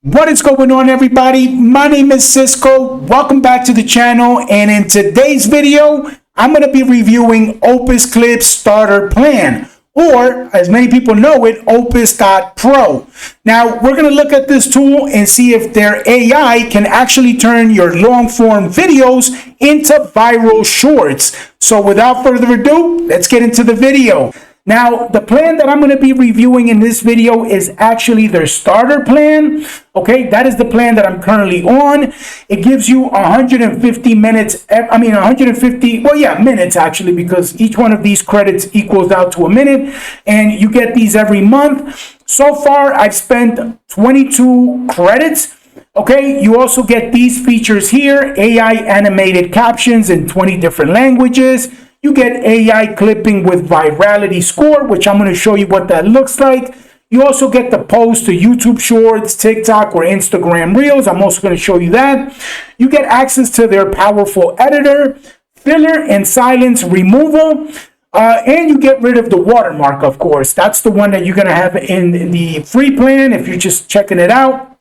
What is going on, everybody? My name is Cisco. Welcome back to the channel, and in today's video I'm going to be reviewing Opus Clip Starter Plan, or as many people know it, Opus.Pro. Now we're going to look at this tool and see if their AI can actually turn your long form videos into viral shorts. So without further ado, let's get into the video. Now, the plan that I'm going to be reviewing in this video is actually their starter plan. Okay, that is the plan that I'm currently on. It gives you 150 minutes, minutes actually, because each one of these credits equals out to a minute, and you get these every month. So far, I've spent 22 credits. Okay, you also get these features here: AI animated captions in 20 different languages. You get AI clipping with virality score, which I'm going to show you what that looks like. You also get the post to YouTube Shorts, TikTok, or Instagram Reels. I'm also going to show you that. You get access to their powerful editor, filler and silence removal, and you get rid of the watermark, of course. That's the one that you're going to have in the free plan if you're just checking it out.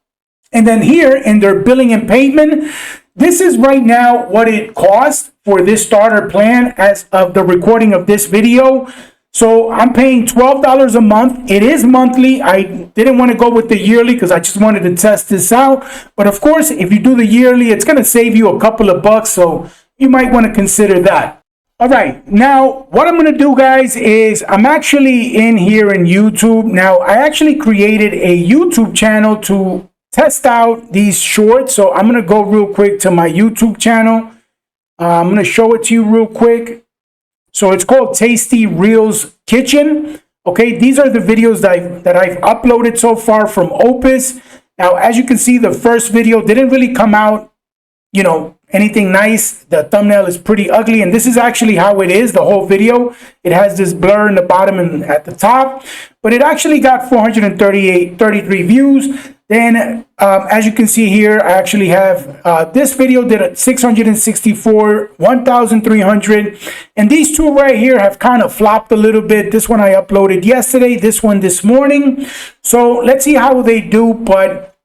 And then here in their billing and payment, this is right now what it costs for this starter plan as of the recording of this video. So I'm paying $12 a month. It is monthly. I didn't want to go with the yearly because I just wanted to test this out. But of course, if you do the yearly, it's going to save you a couple of bucks. So you might want to consider that. All right. Now, what I'm going to do, guys, is I'm actually in here in YouTube. Now, I actually created a YouTube channel to test out these shorts. So I'm going to go real quick to my YouTube channel. I'm going to show it to you real quick. So it's called Tasty Reels Kitchen. Okay, these are the videos that I've uploaded so far from Opus. Now, as you can see, the first video didn't really come out, anything nice. The thumbnail is pretty ugly, and this is actually how it is, the whole video. It has this blur in the bottom and at the top, but it actually got 433 views. Then, as you can see here, I actually have this video did 664, 1,300, and these two right here have kind of flopped a little bit. This one I uploaded yesterday, this one this morning. So let's see how they do. But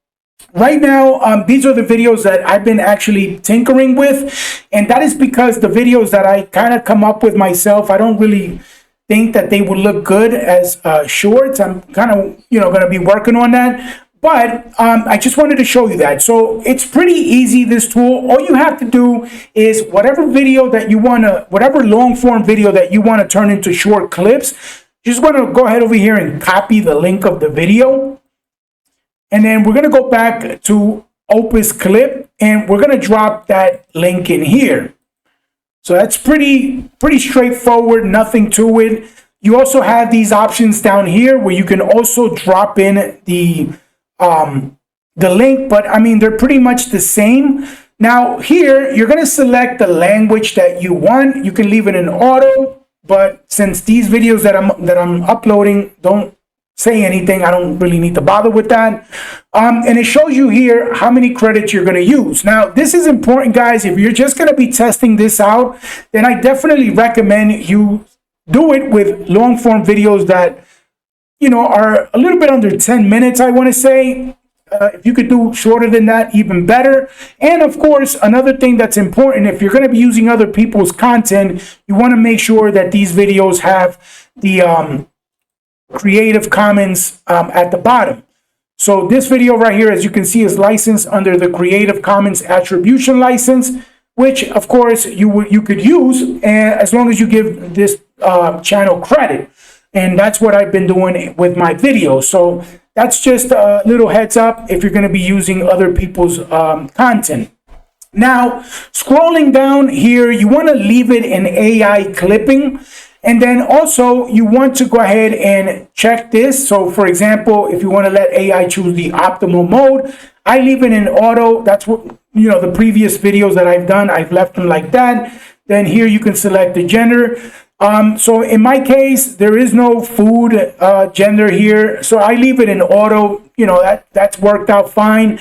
right now, these are the videos that I've been actually tinkering with, and that is because the videos that I kind of come up with myself, I don't really think that they would look good as shorts. I'm kind of, going to be working on that. But I just wanted to show you that. So it's pretty easy, this tool. All you have to do is whatever video that you want to, whatever long form video that you want to turn into short clips, you just want to go ahead over here and copy the link of the video. And then we're going to go back to Opus Clip, and we're going to drop that link in here. So that's pretty straightforward, nothing to it. You also have these options down here where you can also drop in the link, but I mean, they're pretty much the same. Now here, you're going to select the language that you want. You can leave it in auto, but since these videos that I'm uploading don't say anything, I don't really need to bother with that. And it shows you here how many credits you're going to use. Now, this is important, guys. If you're just going to be testing this out, then I definitely recommend you do it with long form videos that are a little bit under 10 minutes, I want to say. If you could do shorter than that, even better. And of course, another thing that's important, if you're going to be using other people's content, you want to make sure that these videos have the Creative Commons at the bottom. So this video right here, as you can see, is licensed under the Creative Commons Attribution License, which of course you could use as long as you give this channel credit. And that's what I've been doing with my videos. So that's just a little heads up if you're going to be using other people's content. Now, scrolling down here, you want to leave it in AI clipping. And then also you want to go ahead and check this. So for example, if you want to let AI choose the optimal mode, I leave it in auto. That's what, the previous videos that I've done, I've left them like that. Then here you can select the gender. So in my case, there is no food gender here. So I leave it in auto. That's worked out fine.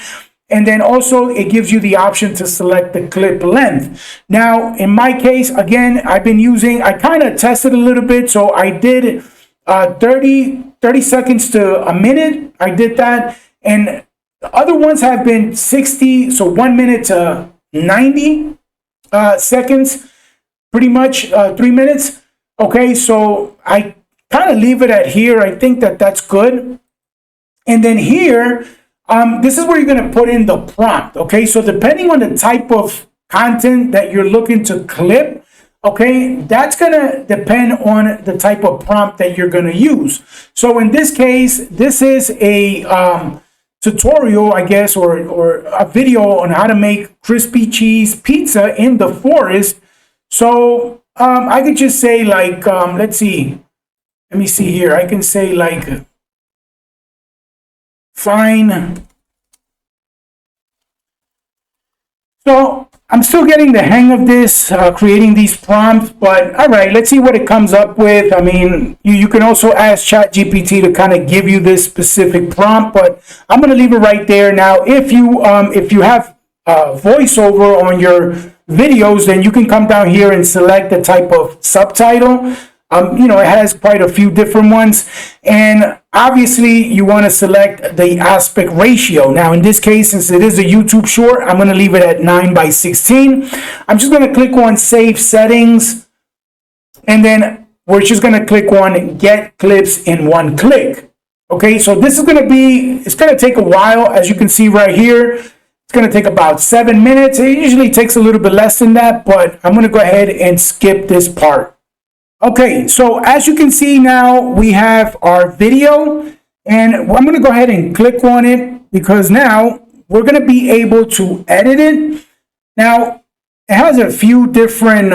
And then also it gives you the option to select the clip length. Now, in my case, again, I kind of tested a little bit. So I did 30 seconds to a minute. I did that. And The other ones have been 60, so 1 minute to 90 seconds, pretty much 3 minutes. Okay, so I kind of leave it at here. I think that that's good. And then here, this is where you're going to put in the prompt. Okay, so depending on the type of content that you're looking to clip, okay, that's going to depend on the type of prompt that you're going to use. So in this case, this is a tutorial, I guess, or a video on how to make crispy cheese pizza in the forest. So I could just say like, let's see. Let me see here. I can say like, fine. So I'm still getting the hang of this, creating these prompts, but all right, let's see what it comes up with. I mean, you can also ask ChatGPT to kind of give you this specific prompt, but I'm going to leave it right there. Now, if you have voiceover on your videos, then you can come down here and select the type of subtitle. It has quite a few different ones, and obviously you want to select the aspect ratio. Now, in this case, since it is a YouTube short, I'm going to leave it at 9:16. I'm just going to click on Save Settings, and then we're just going to click on Get Clips in One Click. Okay, so this is going to it's going to take a while, as you can see right here. It's going to take about 7 minutes. It usually takes a little bit less than that, but I'm going to go ahead and skip this part. Okay, so as you can see now, we have our video, and I'm going to go ahead and click on it because now we're going to be able to edit it. Now, it has a few different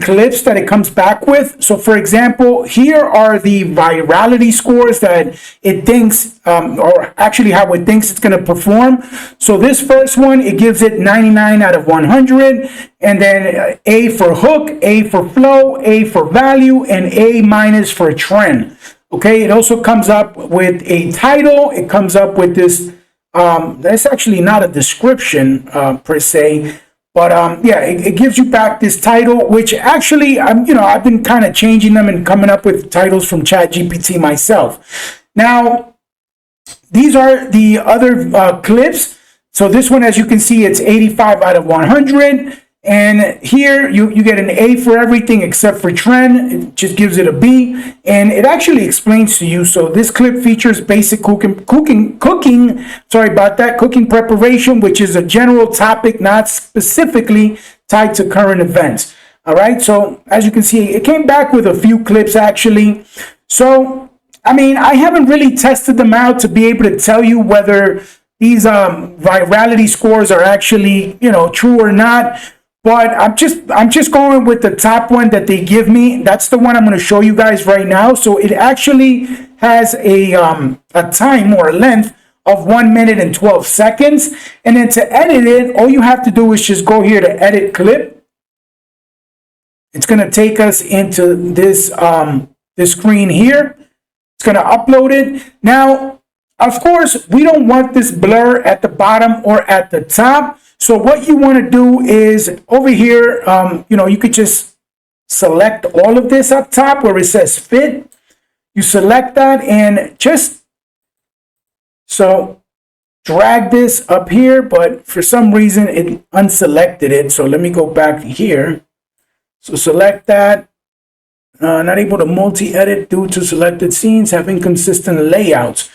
clips that it comes back with. So for example, here are the virality scores that it thinks, or actually how it thinks it's going to perform. So this first one, it gives it 99 out of 100, and then A for hook, A for flow, A for value, and A minus for trend. Okay, it also comes up with a title. It comes up with this, that's actually not a description per se, but yeah, it gives you back this title, which actually I've been kind of changing them and coming up with titles from ChatGPT myself. Now, these are the other clips. So this one, as you can see, it's 85 out of 100. And here you get an A for everything except for trend. It just gives it a B, and it actually explains to you. So this clip features basic cooking preparation, which is a general topic, not specifically tied to current events. All right. So as you can see, it came back with a few clips actually. So I mean, I haven't really tested them out to be able to tell you whether these virality scores are actually true or not. But I'm just going with the top one that they give me. That's the one I'm going to show you guys right now. So it actually has a time or a length of 1 minute and 12 seconds. And then to edit it, all you have to do is just go here to edit clip. It's going to take us into this this screen here. It's going to upload it. Now, of course, we don't want this blur at the bottom or at the top. So what you want to do is over here, you could just select all of this up top where it says fit. You select that and just drag this up here, but for some reason it unselected it. So let me go back here. So select that. Not able to multi-edit due to selected scenes have inconsistent layouts.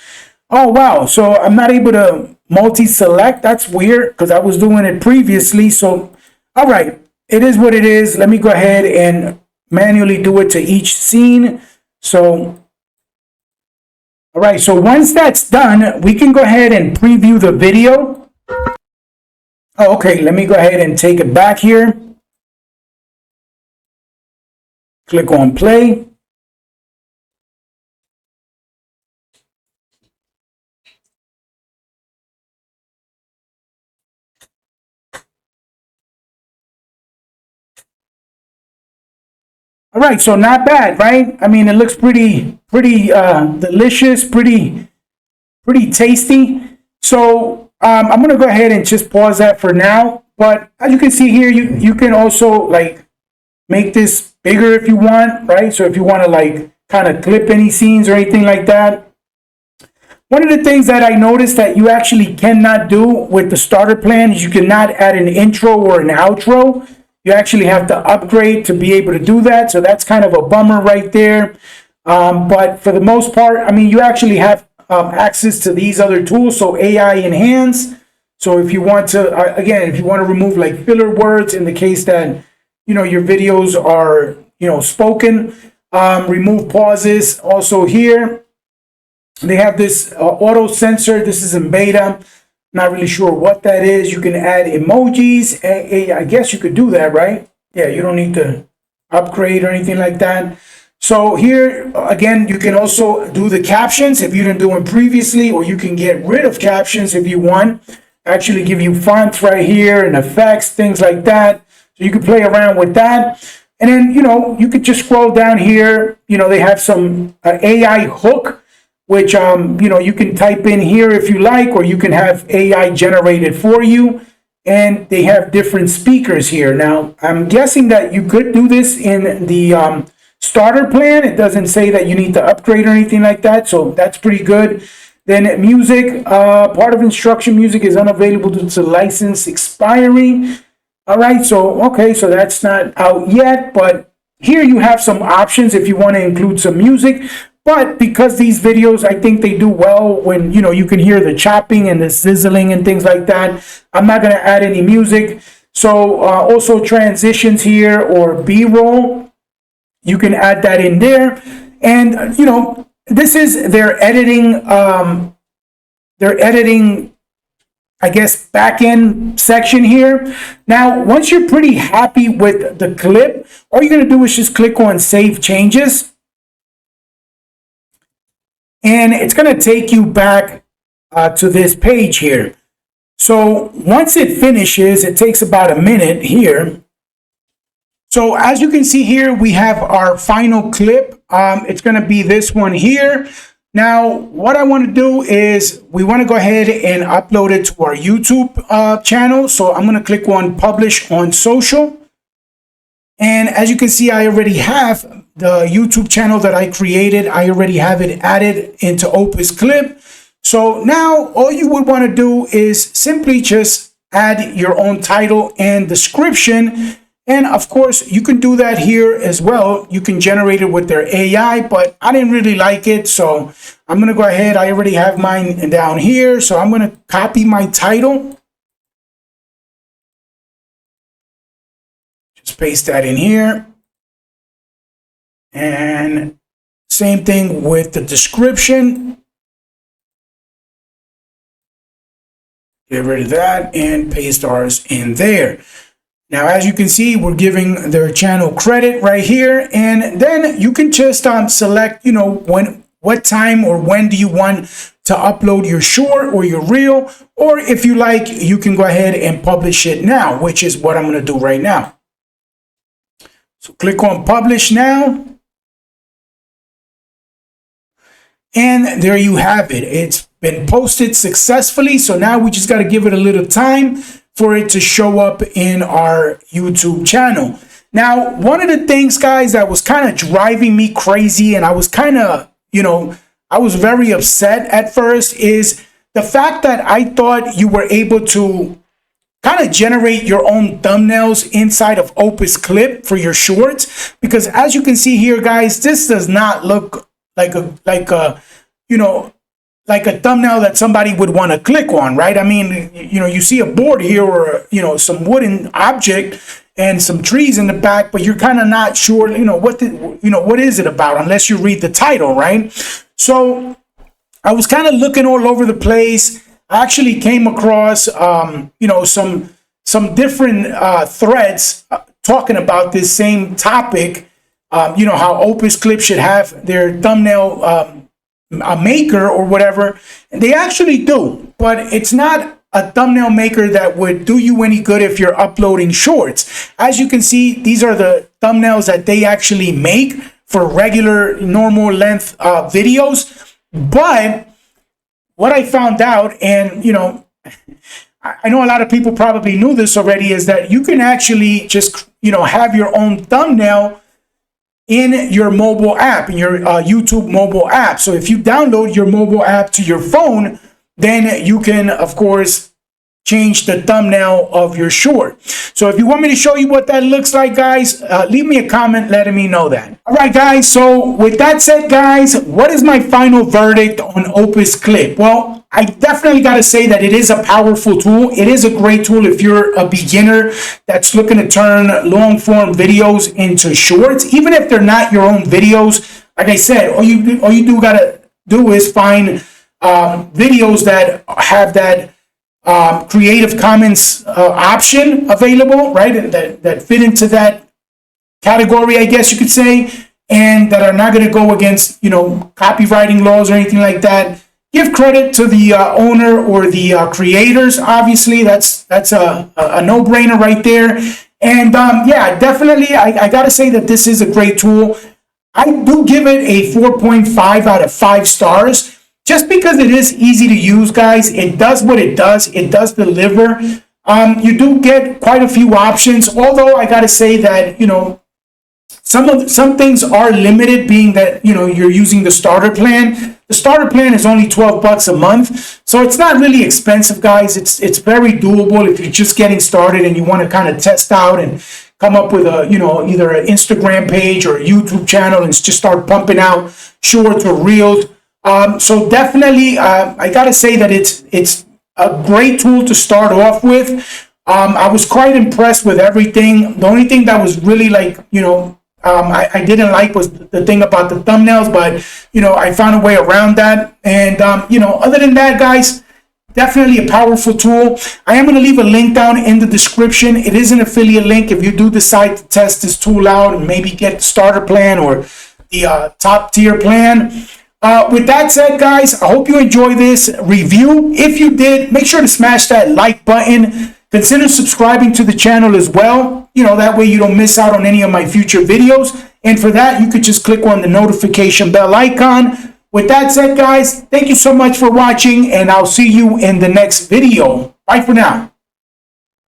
Oh, wow. So I'm not able to multi-select. That's weird because I was doing it previously. So, all right, it is what it is. Let me go ahead and manually do it to each scene. So, all right. So once that's done, we can go ahead and preview the video. Oh, okay. Let me go ahead and take it back here. Click on play. All right, so not bad, right? I mean, it looks pretty delicious, pretty tasty. So I'm gonna go ahead and just pause that for now. But as you can see here, you can also make this bigger if you want, right? So if you want to kind of clip any scenes or anything like that. One of the things that I noticed that you actually cannot do with the starter plan is you cannot add an intro or an outro. You actually have to upgrade to be able to do that. So that's kind of a bummer right there. But for the most part, I mean, you actually have access to these other tools. So AI Enhance. So if you want to, again, if you want to remove like filler words in the case that, your videos are, spoken, remove pauses. Also here, they have this auto censor. This is in beta. Not really sure what that is. You can add emojis. I guess you could do that, right? Yeah, you don't need to upgrade or anything like that. So here, again, you can also do the captions if you didn't do them previously, or you can get rid of captions if you want. Actually give you fonts right here and effects, things like that. So you can play around with that. And then, you could just scroll down here. They have some AI hook, which, you can type in here if you like, or you can have AI generated for you. And they have different speakers here. Now, I'm guessing that you could do this in the starter plan. It doesn't say that you need to upgrade or anything like that. So that's pretty good. Then music, part of instruction music is unavailable due to license expiring. All right, so, okay, so that's not out yet, but here you have some options if you want to include some music. But because these videos, I think they do well when, you can hear the chopping and the sizzling and things like that. I'm not going to add any music. So also transitions here or B-roll, you can add that in there. And, this is their editing, I guess, back end section here. Now, once you're pretty happy with the clip, all you're going to do is just click on Save Changes. And it's going to take you back to this page here. So once it finishes, it takes about a minute here. So as you can see here, we have our final clip. It's going to be this one here. Now, what I want to do is we want to go ahead and upload it to our YouTube channel. So I'm going to click on Publish on Social. And as you can see, I already have the YouTube channel that I created. I already have it added into Opus Clip. So now all you would want to do is simply just add your own title and description. And of course, you can do that here as well. You can generate it with their AI, but I didn't really like it. So I'm going to go ahead. I already have mine down here. So I'm going to copy my title. Just paste that in here. And same thing with the description. Get rid of that and paste ours in there. Now, as you can see, we're giving their channel credit right here. And then you can just select, what time or when do you want to upload your short or your reel. Or if you like, you can go ahead and publish it now, which is what I'm going to do right now. So click on Publish Now. And there you have it. It's been posted successfully. So now we just got to give it a little time for it to show up in our YouTube channel. Now, one of the things, guys, that was kind of driving me crazy, and I was kind of, I was very upset at first, is the fact that I thought you were able to kind of generate your own thumbnails inside of Opus Clip for your shorts. Because as you can see here, guys, this does not look like a thumbnail that somebody would want to click on, right? I mean, you see a board here or, some wooden object and some trees in the back, but you're kind of not sure, what is it about unless you read the title, right? So I was kind of looking all over the place. I actually came across, some different threads talking about this same topic, how Opus Clip should have their thumbnail a maker or whatever. And they actually do, but it's not a thumbnail maker that would do you any good if you're uploading shorts. As you can see, these are the thumbnails that they actually make for regular normal length videos. But what I found out, and I know a lot of people probably knew this already, is that you can actually just have your own thumbnail in your mobile app, in your YouTube mobile app. So if you download your mobile app to your phone, then you can, of course, change the thumbnail of your short. So if you want me to show you what that looks like, guys, leave me a comment letting me know that. All right, guys. So with that said, guys, what is my final verdict on Opus Clip? Well, I definitely got to say that it is a powerful tool. It is a great tool if you're a beginner that's looking to turn long form videos into shorts, even if they're not your own videos. Like I said, all you do got to do is find videos that have that Creative Commons option available, right? That fit into that category, I guess you could say, and that are not going to go against, copywriting laws or anything like that. Give credit to the owner or the creators. Obviously, that's a no-brainer right there. And yeah, definitely, I got to say that this is a great tool. I do give it a 4.5 out of 5 stars. Just because it is easy to use, guys. It does what it does. It does deliver. You do get quite a few options, although I got to say that, some things are limited, being that, you're using the starter plan. The starter plan is only $12 a month. So it's not really expensive, guys. It's very doable if you're just getting started and you want to kind of test out and come up with a, either an Instagram page or a YouTube channel and just start pumping out shorts or reels. So definitely, I got to say that it's a great tool to start off with. I was quite impressed with everything. The only thing that was really I didn't like was the thing about the thumbnails, but, I found a way around that. And, other than that, guys, definitely a powerful tool. I am going to leave a link down in the description. It is an affiliate link if you do decide to test this tool out and maybe get the starter plan or the top tier plan. With that said, guys, I hope you enjoy this review. If you did, make sure to smash that like button. Consider subscribing to the channel as well. That way you don't miss out on any of my future videos. And for that, you could just click on the notification bell icon. With that said, guys, thank you so much for watching, and I'll see you in the next video. Bye for now.